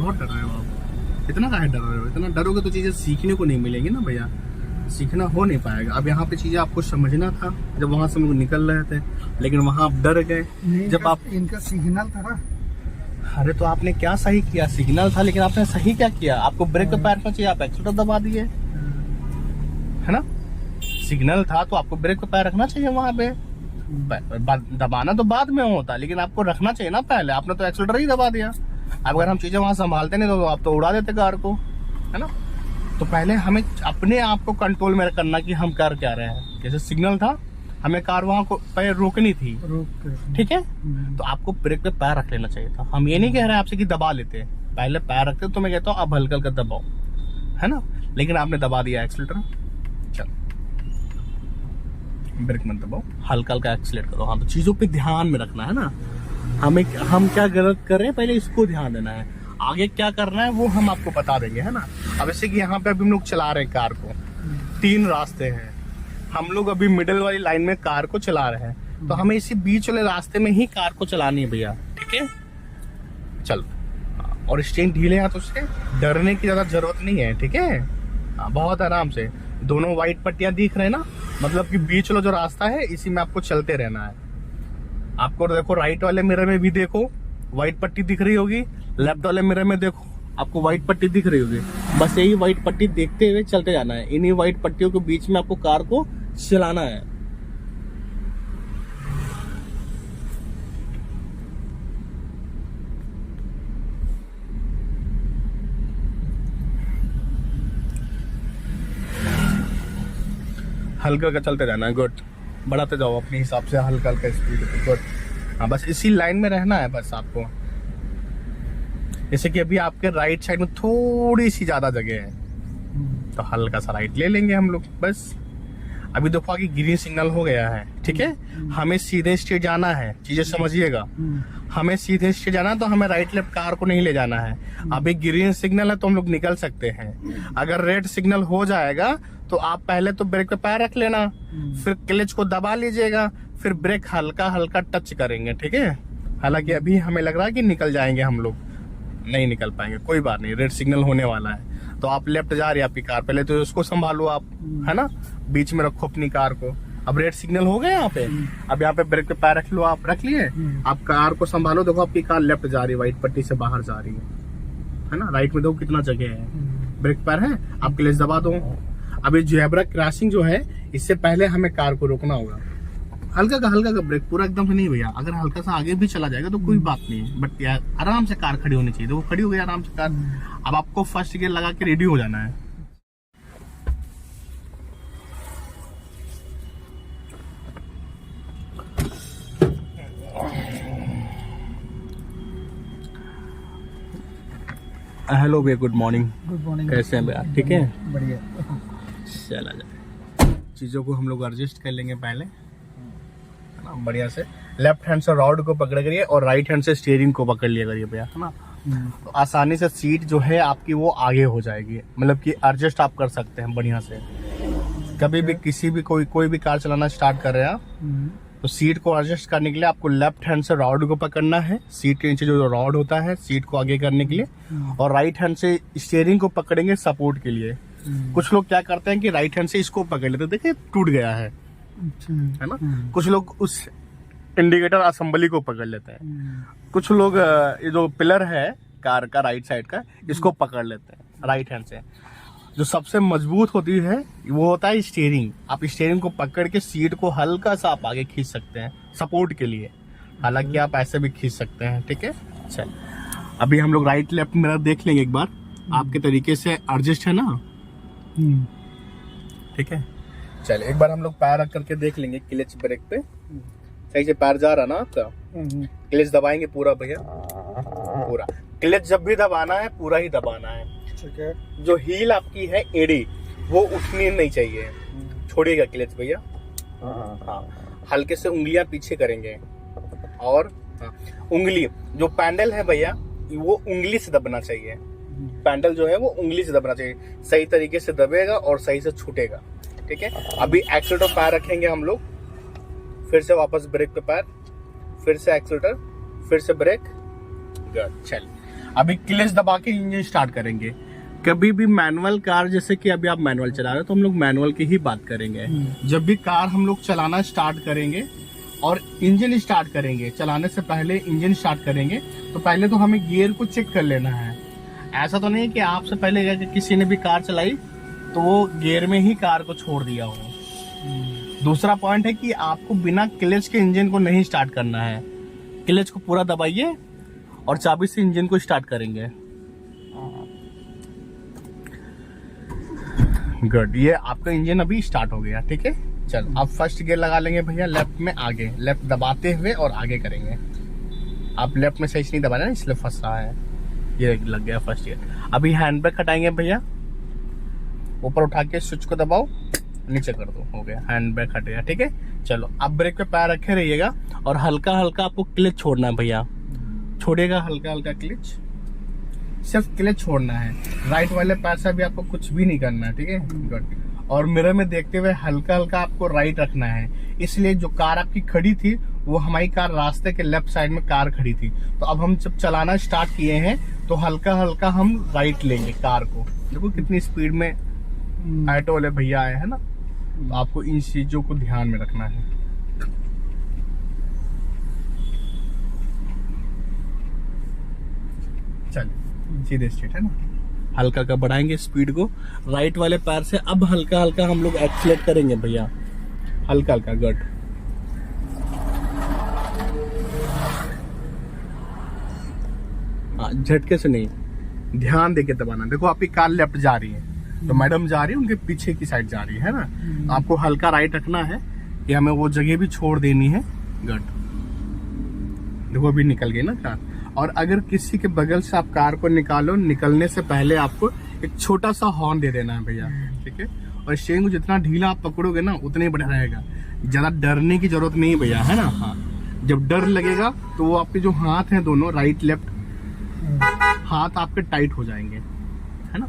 बहुत डर रहे हो आप। इतना काहे डर रहे हो? इतना डरोगे तो चीजें सीखने को नहीं मिलेंगी ना भैया, सीखना हो नहीं पाएगा। अब यहाँ पे चीजें आपको समझना था जब वहां से हम लोग निकल रहे थे, लेकिन वहां आप डर गए जब आप। इनका सिग्नल था ना। अरे तो आपने क्या सही किया? सिग्नल था, लेकिन आपने सही क्या किया? आपको ब्रेक पे पैर रखना चाहिए, आप एक्सीलेटर दबा दिए, है ना? सिग्नल था तो आपको ब्रेक पे पैर रखना चाहिए वहां पे। दबाना तो बाद में होता, लेकिन आपको रखना चाहिए ना पहले। आपने तो एक्सीलेटर ही दबा दिया। अब अगर हम चीजें वहां संभालते नहीं तो आप तो उड़ा देते कार को, है ना? तो पहले हमें अपने आप को कंट्रोल में करना कि हम कर क्या रहे हैं। जैसे सिग्नल था, हमें कार वहां को पैर रोकनी थी, ठीक है? तो आपको ब्रेक पे पैर रख लेना चाहिए था। हम ये नहीं कह रहे हैं आपसे कि दबा लेते, पहले पैर रखते तो मैं कहता हूँ अब हल्का हल्का दबाओ, है ना? लेकिन आपने दबा दिया एक्सीलेटर। चलो ब्रेक मत दबाओ, हल्का हल्का एक्सीलेट करो। हाँ, तो चीजों पे ध्यान में रखना है ना। हम क्या गलत कर रहे हैं पहले इसको ध्यान देना है। आगे क्या करना है वो हम आपको बता देंगे, है ना? अब जैसे कि यहाँ पे अभी हम लोग चला रहे हैं कार को, 3 रास्ते हैं, हम लोग अभी मिडिल वाली लाइन में कार को चला रहे हैं, तो हमें इसी बीच वाले रास्ते में ही कार को चलानी है भैया, ठीक है? चलो, और स्टेरिंग ढीले हाथों से डरने की ज्यादा जरूरत नहीं है, ठीक है? बहुत आराम से। दोनों व्हाइट पट्टियां दिख रहे हैं ना, मतलब कि बीच वाला जो रास्ता है इसी में आपको चलते रहना है। आपको देखो राइट वाले मिरर में भी देखो व्हाइट पट्टी दिख रही होगी, लेफ्ट वाले मिरर में देखो आपको व्हाइट पट्टी दिख रही होगी। बस यही व्हाइट पट्टी देखते हुए चलते जाना है। इन्हीं व्हाइट पट्टियों के बीच में आपको कार को चलाना है। हल्का हल्का चलते जाना है, गुड। बढ़ाते जाओ अपने हिसाब से हल्का हल्का स्पीड, गुड। हाँ, बस इसी लाइन में रहना है बस आपको। जैसे कि अभी आपके राइट साइड में थोड़ी सी ज्यादा जगह है, तो हल्का सा राइट ले लेंगे हम लोग बस। अभी देखो आगे ग्रीन सिग्नल हो गया है, ठीक है? हमें सीधे स्ट्रेट जाना है, चीजें समझिएगा। हमें सीधे स्ट्रेट जाना है, तो हमें राइट लेफ्ट कार को नहीं ले जाना है। अभी ग्रीन सिग्नल है तो हम लोग निकल सकते हैं। अगर रेड सिग्नल हो जाएगा तो आप पहले तो ब्रेक पे पैर रख लेना, फिर क्लच को दबा लीजिएगा, फिर ब्रेक हल्का हल्का टच करेंगे, ठीक है? हालांकि अभी हमें लग रहा है कि निकल जाएंगे हम लोग, नहीं निकल पाएंगे, कोई बात नहीं। रेड सिग्नल होने वाला है तो आप लेफ्ट जा रही है आपकी कार, पहले तो उसको संभालो आप, है ना? बीच में रखो अपनी कार को। अब रेड सिग्नल हो गया यहाँ पे, अब यहाँ पे ब्रेक पे पैर रख लो, आप रख लिए। आप कार को संभालो, देखो आपकी कार लेफ्ट जा रही है, व्हाइट पट्टी से बाहर जा रही है ना? राइट में देखो कितना जगह है, ब्रेक पैर है, आप क्लच दबा दो। अभी जेब्रा क्रॉसिंग जो है, इससे पहले हमें कार को रोकना होगा। हल्का का ब्रेक, पूरा एकदम से नहीं भैया। अगर हल्का सा आगे भी चला जाएगा तो कोई बात नहीं है, बट यार आराम से कार खड़ी होनी चाहिए। तो वो खड़ी हो गई आराम से कार। अब आपको फर्स्ट गियर लगा के रेडी हो जाना है। हेलो भैया, गुड मॉर्निंग। Good morning. कैसे हैं भैया? ठीक है, बढ़िया। चला जाए। चीजों को हम लोग एडजस्ट कर लेंगे पहले, है ना? बढ़िया से लेफ्ट हैंड से रॉड को पकड़ करिए और राइट हैंड से स्टीयरिंग को पकड़ लिया करिए भैया, है ना? तो आसानी से सीट जो है आपकी वो आगे हो जाएगी, मतलब कि एडजस्ट आप कर सकते हैं बढ़िया से। कभी भी किसी भी कोई भी कार चलाना स्टार्ट कर रहे हैं आप, तो सीट को एडजस्ट करने के लिए आपको लेफ्ट हैंड से रॉड को पकड़ना है, सीट के नीचे जो रॉड होता है सीट को आगे करने के लिए, और राइट हैंड से स्टीयरिंग को पकड़ेंगे सपोर्ट के लिए। कुछ लोग क्या करते हैं कि राइट हैंड से इसको पकड़ लेते हैं, देखिए टूट गया है ना? कुछ लोग उस इंडिकेटर असेंबली को पकड़ लेते हैं। कुछ लोग ये जो पिलर है कार का राइट साइड का, इसको पकड़ लेते हैं राइट हैंड से। जो सबसे मजबूत होती है वो होता है स्टीयरिंग। आप स्टीयरिंग को पकड़ के सीट को हल्का सा आप आगे खींच सकते हैं सपोर्ट के लिए, हालांकि आप ऐसे भी खींच सकते हैं, ठीक है? चल, अभी हम लोग राइट लेफ्ट मिरर देख लेंगे एक बार, आपके तरीके से एडजस्ट है ना? ठीक है, चल एक बार हम लोग पैर रख करके देख लेंगे क्लच ब्रेक पे। सही से पैर जा रहा ना आपका? क्लच दबाएंगे पूरा भैया, पूरा क्लच जब भी दबाना है पूरा ही दबाना है, ठीक है? जो हील आपकी है एड़ी वो उठनी नहीं चाहिए, छोड़िएगा क्लच भैया। हाँ, हल्के से उंगलियां पीछे करेंगे, और उंगली जो पैडल है भैया वो उंगली से दबना चाहिए। पैडल जो है वो उंगली से दबना चाहिए, सही तरीके से दबेगा और सही से छूटेगा, ठीक है? अभी एक्सीलेटर पैर रखेंगे हम लोग, फिर से वापस ब्रेक पे पैर, फिर से एक्सीलेटर, फिर से ब्रेक, गुड। चल, अभी क्लच दबा के इंजन स्टार्ट करेंगे। कभी भी मैनुअल कार, जैसे कि अभी आप मैनुअल चला रहे हो तो हम लोग मैनुअल की ही बात करेंगे। जब भी कार हम लोग चलाना स्टार्ट करेंगे और इंजन स्टार्ट करेंगे, चलाने से पहले इंजन स्टार्ट करेंगे तो पहले तो हमें गियर को चेक कर लेना है। ऐसा तो नहीं कि आपसे पहले किसी ने भी कार चलाई तो वो गियर में ही कार को छोड़ दिया हो। दूसरा पॉइंट है कि आपको बिना क्लच के इंजन को नहीं स्टार्ट करना है। क्लच को पूरा दबाइए और चाबी से इंजन को स्टार्ट करेंगे। गुड, ये आपका इंजन अभी स्टार्ट हो गया। ठीक है, चलो आप फर्स्ट गियर लगा लेंगे भैया, लेफ्ट में आगे, लेफ्ट दबाते हुए और आगे करेंगे। आप लेफ्ट में सही से नहीं दबाना इसलिए फंस रहा है। ये लग गया फर्स्ट गियर। अभी हैंड ब्रेक हटाएंगे भैया, ऊपर उठा के स्विच को दबाओ, नीचे कर दो, हो गया, हैंड ब्रेक हट गया। ठीक है, चलो आप ब्रेक पे पैर रखे रहिएगा और हल्का हल्का आपको क्लच छोड़ना है भैया। छोड़िएगा हल्का हल्का क्लच, सिर्फ क्लच छोड़ना है। राइट वाले पैर से भी आपको कुछ भी नहीं करना है। ठीक है, गुड। और मिरर में देखते हुए हल्का हल्का आपको राइट रखना है। इसलिए जो कार आपकी खड़ी थी वो हमारी कार रास्ते के लेफ्ट साइड में कार खड़ी थी, तो अब हम जब चलाना स्टार्ट किए हैं तो हल्का हल्का हम राइट लेंगे कार को। देखो कितनी स्पीड में ऑटो वाले भैया आए हैं ना, तो आपको इन चीजों को ध्यान में रखना है। चलिए सीधे स्ट्रेट है ना, हल्का हल्का बढ़ाएंगे स्पीड को राइट वाले पैर से। अब हल्का हल्का हम लोग एक्सीलेट करेंगे भैया, हल्का हल्का। गुड, झटके से नहीं, ध्यान देके दबाना। देखो आपकी कार लेफ्ट जा रही है तो मैडम जा रही है उनके पीछे की साइड जा रही है ना, तो आपको हल्का राइट रखना है कि हमें वो जगह भी छोड़ देनी है। गुड, देखो अभी निकल गई ना कार। और अगर किसी के बगल से आप कार को निकालो, निकलने से पहले आपको एक छोटा सा हॉर्न दे देना है भैया। ठीक है, और स्टीयरिंग को जितना ढीला आप पकड़ोगे ना उतना ही बढ़िया रहेगा। ज्यादा डरने की जरूरत नहीं भैया, है ना। हाँ, जब डर लगेगा तो वो आपके जो हाथ हैं दोनों, राइट लेफ्ट हाथ आपके टाइट हो जाएंगे, है ना।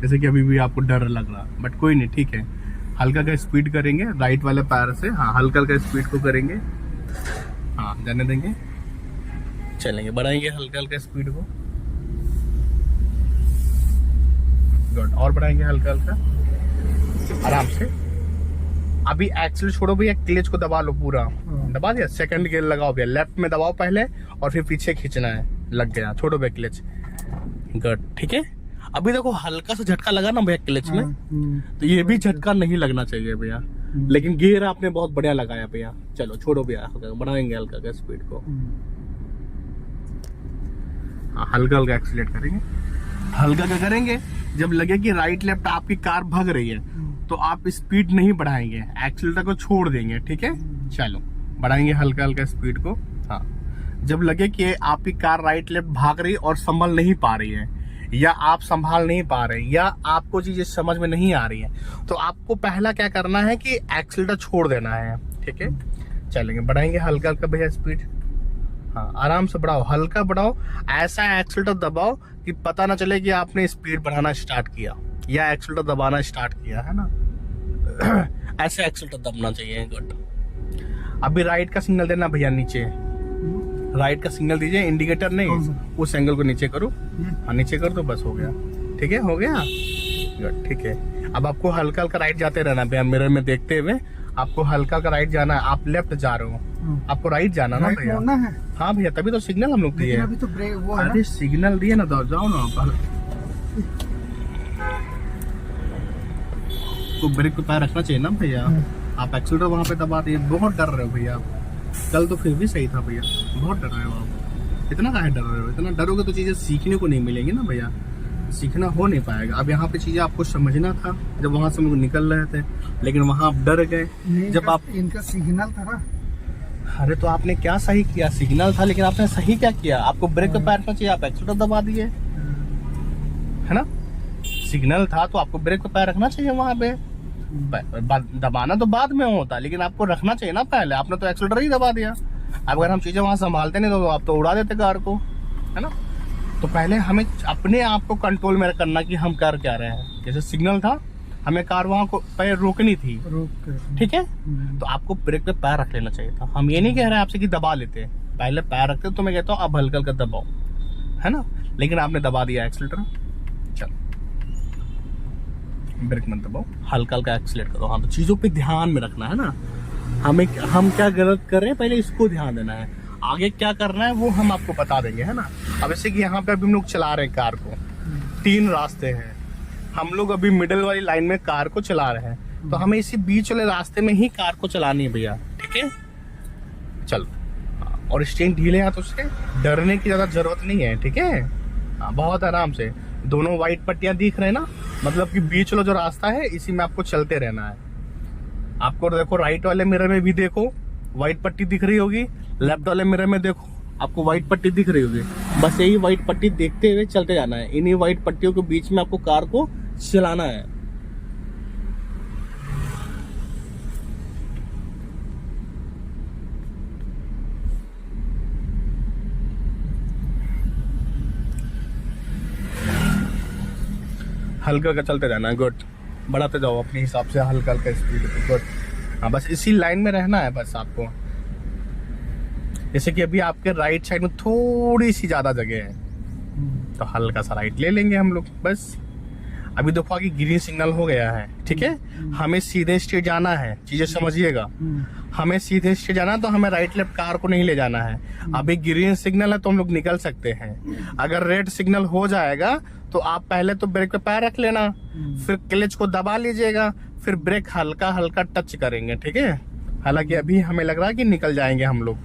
जैसे कि अभी भी आपको डर लग रहा, बट कोई नहीं, ठीक है। हल्का का स्पीड करेंगे राइट वाले पैर से। हाँ, हल्का का स्पीड को करेंगे, हाँ जाने देंगे, चलेंगे, बढ़ाएंगे हल्का हल्का स्पीड को। गुड, और बढ़ाएंगे हल्का हल्का आराम से। अभी एक्सेल छोड़ो भैया, क्लच को दबा लो पूरा, दबा दिया। सेकंड गियर लगाओ भैया, लेफ्ट में दबाओ पहले और फिर पीछे खींचना है। लग गया, छोड़ो भैया क्लच। गुड, ठीक है। अभी देखो हल्का सा झटका लगा ना भैया क्लच में, तो ये भी झटका नहीं लगना चाहिए भैया, लेकिन गियर आपने बहुत बढ़िया लगाया भैया। चलो छोड़ो भैया, बढ़ाएंगे हल्का का स्पीड को। हल्का हल्का एक्सीलेट करेंगे, हल्का क्या करेंगे, जब लगे कि राइट लेफ्ट आपकी कार भाग रही है तो आप स्पीड नहीं बढ़ाएंगे, एक्सीलेटर को छोड़ देंगे। ठीक है, चलो बढ़ाएंगे हल्का हल्का स्पीड को। हाँ, जब लगे कि आपकी कार राइट लेफ्ट भाग रही और संभल नहीं पा रही है, या आप संभाल नहीं पा रहे, या आपको चीजें समझ में नहीं आ रही है, तो आपको पहला क्या करना है कि एक्सीलेटर छोड़ देना है। ठीक है, चलेंगे, बढ़ाएंगे हल्का हल्का भैया स्पीड। हाँ, आराम से बढ़ाओ, हल्का बढ़ाओ, ऐसा एक्सीलेटर दबाओ कि पता ना चले कि आपने स्पीड बढ़ाना स्टार्ट किया या एक्सीलेटर दबाना स्टार्ट किया, है ना। ऐसे एक्सीलेटर दबना चाहिए। गुड, अभी राइट का सिग्नल देना भैया, नीचे राइट का सिग्नल दीजिए, इंडिकेटर नहीं, उस एंगल को नीचे करो। हाँ, नीचे कर दो, बस हो गया। ठीक है, हो गया। गुड, ठीक है। अब आपको हल्का हल्का राइट जाते रहना भैया, मिरर में देखते हुए आपको हल्का हल्का राइट जाना है। आप लेफ्ट जा रहे हो, आपको राइट जाना ना भैया। हाँ भैया, तभी तो सिग्नल हम लोग दिए। अभी तो ब्रेक वो है, सिग्नल दिए ना, तो जाओ ना। तो ब्रेक पे पैर रखना चाहिए ना भैया। आप एक्सीलेटर वहाँ पे दबा दिए, बहुत डर रहे हो भैया। कल तो फिर भी सही था भैया, बहुत डर रहे हो आप। इतना काहे डर रहे हो? इतना डरोगे तो चीजें सीखने को नहीं मिलेंगी ना भैया, सीखना हो नहीं पाएगा। अब यहाँ पे चीजें आपको समझना था जब वहां से हम लोग निकल रहे थे, लेकिन वहां आप डर गए जब आप। इनका सिग्नल था ना। अरे तो आपने क्या सही किया? सिग्नल था, लेकिन आपने सही क्या किया? आपको ब्रेक पे पैर रखना चाहिए, आप एक्सीलेटर दबा दिए, है ना। सिग्नल था तो आपको ब्रेक पे पैर रखना चाहिए वहां पे। दबाना तो बाद में होता, लेकिन आपको रखना चाहिए ना पहले। आपने तो एक्सीलेटर ही दबा दिया। अगर हम चीजें वहां संभालते नहीं तो आप तो उड़ा देते कार को, है ना। तो पहले हमें अपने आप को कंट्रोल में करना कि हम कर क्या रहे हैं। जैसे सिग्नल था, हमें कार वहां को पैर रोकनी थी, ठीक है, तो आपको ब्रेक पे पैर रख लेना चाहिए था। हम ये नहीं कह रहे आपसे कि दबा लेते, पहले पैर रखते, तो मैं कहता हूँ अब हल्का हल्का दबाओ, है ना। लेकिन आपने दबा दिया एक्सीलेटर। चल, ब्रेक मत दबाओ, हल्का हल्का एक्सीलेट करो। हाँ, तो चीजों पे ध्यान में रखना है ना, हम क्या गलत कर रहे हैं पहले इसको ध्यान देना है, आगे क्या करना है वो हम आपको बता देंगे, है ना। अब जैसे कि यहाँ पे अभी हम लोग चला रहे हैं कार को, 3 रास्ते हैं, हम लोग अभी मिडिल वाली लाइन में कार को चला रहे हैं, तो हमें इसी बीच वाले रास्ते में ही कार को चलानी है भैया, ठीक है। चल, और स्टेरिंग ढीले हाथ, उससे डरने की ज्यादा जरूरत नहीं है, ठीक है। बहुत आराम से, दोनों व्हाइट पट्टियां दिख रहे हैं ना, मतलब कि बीच वाला जो रास्ता है इसी में आपको चलते रहना है। आपको देखो राइट वाले मिरर में भी देखो व्हाइट पट्टी दिख रही होगी, लेफ्ट वाले मिरर में देखो आपको व्हाइट पट्टी दिख रही होगी, बस यही व्हाइट पट्टी देखते हुए चलते जाना है, इन्हीं व्हाइट पट्टियों के बीच में आपको कार को चलाना है। हल्का हल्का चलते जाना है, गुड। बढ़ाते जाओ अपने हिसाब से, हल्का हल्का स्पीड, गुड। हाँ, बस इसी लाइन में रहना है बस आपको। जैसे कि अभी आपके राइट साइड में थोड़ी सी ज्यादा जगह है, तो हल्का सा राइट ले लेंगे हम लोग, बस। अभी देखो आगे ग्रीन सिग्नल हो गया है, ठीक है। हमें सीधे स्ट्रेट जाना है, चीजें समझिएगा। हमें सीधे स्ट्रेट जाना है, तो हमें राइट लेफ्ट कार को नहीं ले जाना है। अभी ग्रीन सिग्नल है तो हम लोग निकल सकते हैं। अगर रेड सिग्नल हो जाएगा तो आप पहले तो ब्रेक पे पैर रख लेना, फिर क्लच को दबा लीजिएगा, फिर ब्रेक हल्का हल्का टच करेंगे, ठीक है। हालांकि अभी हमें लग रहा है कि निकल जाएंगे हम लोग,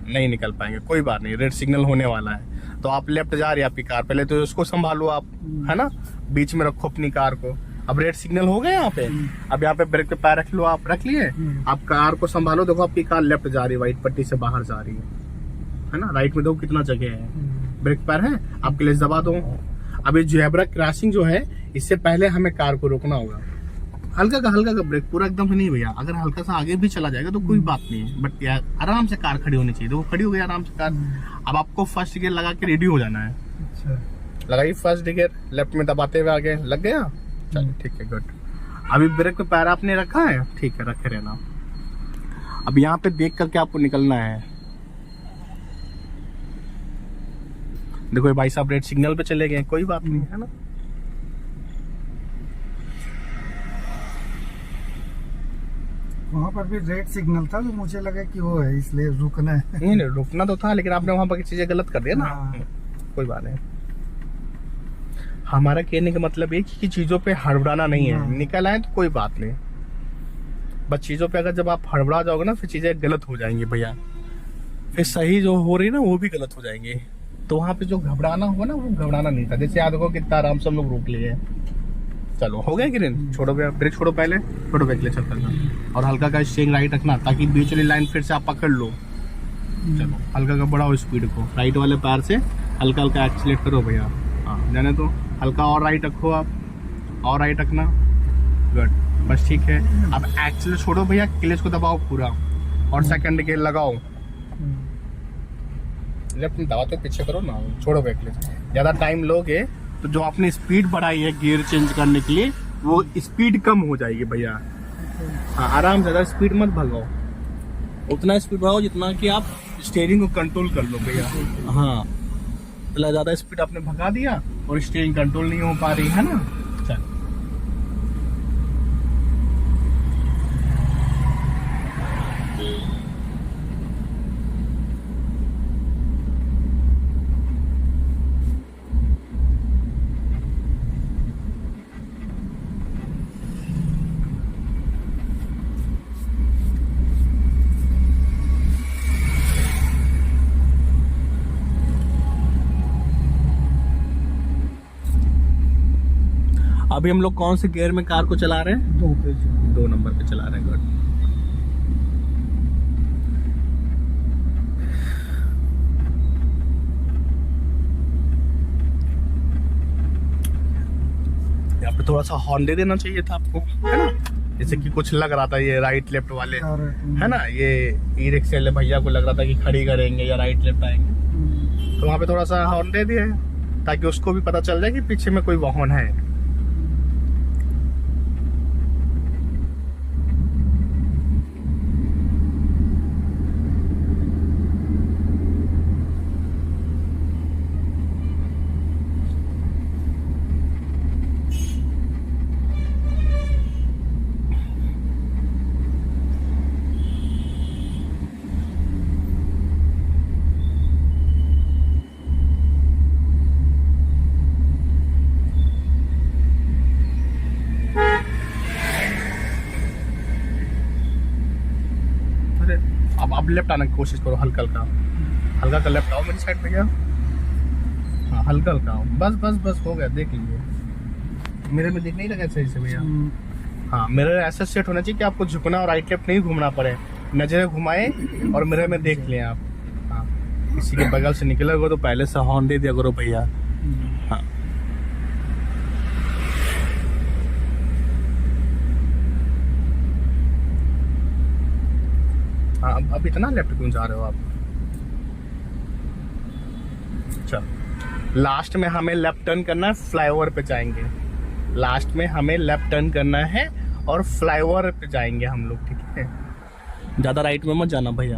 नहीं निकल पाएंगे, कोई बात नहीं, रेड सिग्नल होने वाला है। तो आप लेफ्ट जा रही है आपकी कार, पहले तो उसको संभालो आप, है ना, बीच में रखो अपनी कार को। अब रेड सिग्नल हो गया यहाँ पे, अब यहाँ पे ब्रेक पे पैर रख लो, आप रख लिए, आप कार को संभालो। देखो आपकी कार लेफ्ट जा रही है, व्हाइट पट्टी से बाहर जा रही है ना। राइट में देखो कितना जगह है, ब्रेक पैर है, आप क्लच दबा दो। अब ये जेब्रा क्रॉसिंग जो है, इससे पहले हमें कार को रोकना होगा। हल्का का ब्रेक, पूरा एकदम से नहीं भैया, अगर हल्का सा आगे भी चला जाएगा तो कोई बात नहीं है, बट यार आराम से कार खड़ी होनी चाहिए। देखो खड़ी हो गई आराम से कार। अब आपको फर्स्ट गियर लगा के रेडी हो जाना है। अच्छा, लगाइए फर्स्ट गियर, लेफ्ट में दबाते हुए आगे, लग गया, चलिए ठीक है, गुड। अभी ब्रेक पे पैर आपने रखा है, ठीक है, रखे रहना। अब यहाँ पे देख करके आपको निकलना है। देखो भाई साहब रेड सिग्नल पे चले गए, कोई बात नहीं, है ना। वहाँ पर भी रेड सिग्नल था, तो मुझे लगा कि वो है इसलिए रुकना है। नहीं रुकना तो था, लेकिन आपने वहाँ पर चीजें गलत कर दिया ना। कोई बात नहीं, हमारा कहने का मतलब ये कि चीजों पे हड़बड़ाना नहीं है। निकल आए तो कोई बात नहीं, बस चीजों पे अगर जब आप हड़बड़ा जाओगे ना, फिर चीजें गलत हो जाएंगी भैया, फिर सही जो हो रही है ना वो भी गलत हो जाएंगे। तो वहाँ पे जो घबराना होगा ना, वो घबराना नहीं था। जैसे याद हो कितना आराम से हम लोग रोक लिए। चलो हो गया ग्रीन, छोड़ो गया, ब्रेक छोड़ो, पहले छोड़ो ब्रेक ले चल करना, और हल्का का स्टेयरिंग राइट रखना, ताकि बीच वाली लाइन फिर से आप पकड़ लो। चलो हल्का का बढ़ाओ स्पीड को, राइट वाले पैर से हल्का हल्का एक्सीलेट करो भैया। हाँ, जाने तो हल्का और राइट रखो आप, और राइट रखना, गुड, बस ठीक है। अब एक्सीलेट छोड़ो भैया, क्लच को दबाओ पूरा, और सेकंड गियर लगाओ। लेफ्ट में दबाते पीछे करो ना, छोड़ो ब्रेक क्लच। ज्यादा टाइम लोगे तो जो आपने स्पीड बढ़ाई है गियर चेंज करने के लिए, वो स्पीड कम हो जाएगी भैया। हाँ, आराम से, ज्यादा स्पीड मत भगाओ, उतना स्पीड बढ़ाओ जितना कि आप स्टीयरिंग को कंट्रोल कर लो भैया। हाँ, ज्यादा स्पीड आपने भगा दिया और स्टीयरिंग कंट्रोल नहीं हो पा रही है ना। चल, अभी हम लोग कौन से गियर में कार को चला रहे हैं? 2 नंबर पे चला रहे हैं, गुड। यहाँ पे थोड़ा सा हॉर्न दे देना चाहिए था आपको, है ना। जैसे कि कुछ लग रहा था ये राइट लेफ्ट वाले, है ना, ये ई रिक्शा वाले भैया को लग रहा था कि खड़ी करेंगे या राइट लेफ्ट आएंगे, तो वहाँ पे थोड़ा सा हॉर्न दे दिए ताकि उसको भी पता चल जाए कि पीछे में कोई वाहन है। अब लेफ्ट आने की कोशिश करो, हल्का हल्का का लेफ्ट आओ मेरी साइड भैया। हाँ हल्का हल्का आओ, बस बस बस हो गया, देख लीजिए। मेरे में दिख नहीं लगा सही से भैया। हाँ मिरर ऐसा सेट होना चाहिए कि आपको झुकना और राइट लेफ्ट नहीं घूमना पड़े, नजरें घुमाए और मिरर में देख लें आप। हाँ किसी के बगल से निकलोगे तो पहले से हॉर्न दे दिया करो भैया। हाँ हाँ अब इतना लेफ्ट क्यों जा रहे हो आप? चल लास्ट में हमें लेफ्ट टर्न करना है, फ्लाईओवर पे जाएंगे। लास्ट में हमें लेफ्ट टर्न करना है और फ्लाईओवर पे जाएंगे हम लोग, ठीक है? ज्यादा राइट में मत जाना भैया।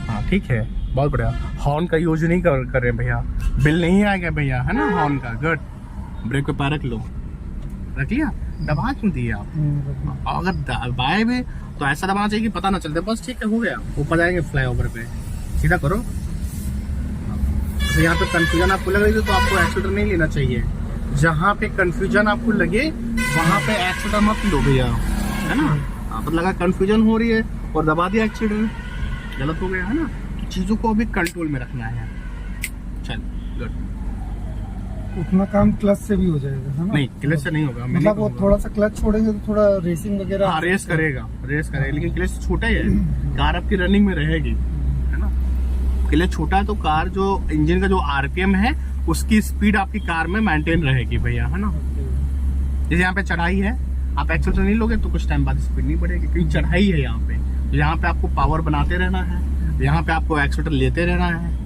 हाँ ठीक है, बहुत बढ़िया। हॉर्न का यूज नहीं कर रहे भैया, बिल नहीं आएगा भैया, है ना? हॉर्न का गुड। ब्रेक पे पैर रख लो, रख लिया? दबा क्यों दिए आप? अगर दबाए भी तो ऐसा दबाना चाहिए कि पता ना चलते, बस ठीक है, हो गया। ऊपर जाएंगे फ्लाईओवर पे, सीधा करो। तो यहाँ पे कंफ्यूजन आपको लग रही है तो आपको एक्सीलेटर नहीं लेना चाहिए। जहाँ पे कंफ्यूजन आपको लगे वहाँ पे एक्सीलेटर मत लो भैया, है ना? आप लगा कंफ्यूजन हो रही है और दबा दिया एक्सीलेटर, गलत हो गया, है ना? चीजों को अभी कंट्रोल में रखना है। चल गुड। उतना काम क्लच से भी हो जाएगा, है ना? नहीं क्लच से नहीं होगा, मतलब वो थोड़ा सा क्लच छोड़ेंगे तो थोड़ा रेसिंग वगैरह। हाँ रेस करेगा, लेकिन क्लच छोटा ही है, कार आपकी रनिंग में रहेगी, है ना? क्लच छोटा है तो कार जो इंजन का जो आरपीएम है उसकी स्पीड आपकी कार में मेंटेन रहेगी भैया, है ना? जैसे यहाँ पे चढ़ाई है, आप एक्सीलेटर नहीं लोगे तो कुछ टाइम बाद स्पीड नहीं बढ़ेगी, क्योंकि चढ़ाई है यहाँ पे। तो यहाँ पे आपको पावर बनाते रहना है, यहाँ पे आपको एक्सीलेटर लेते रहना है,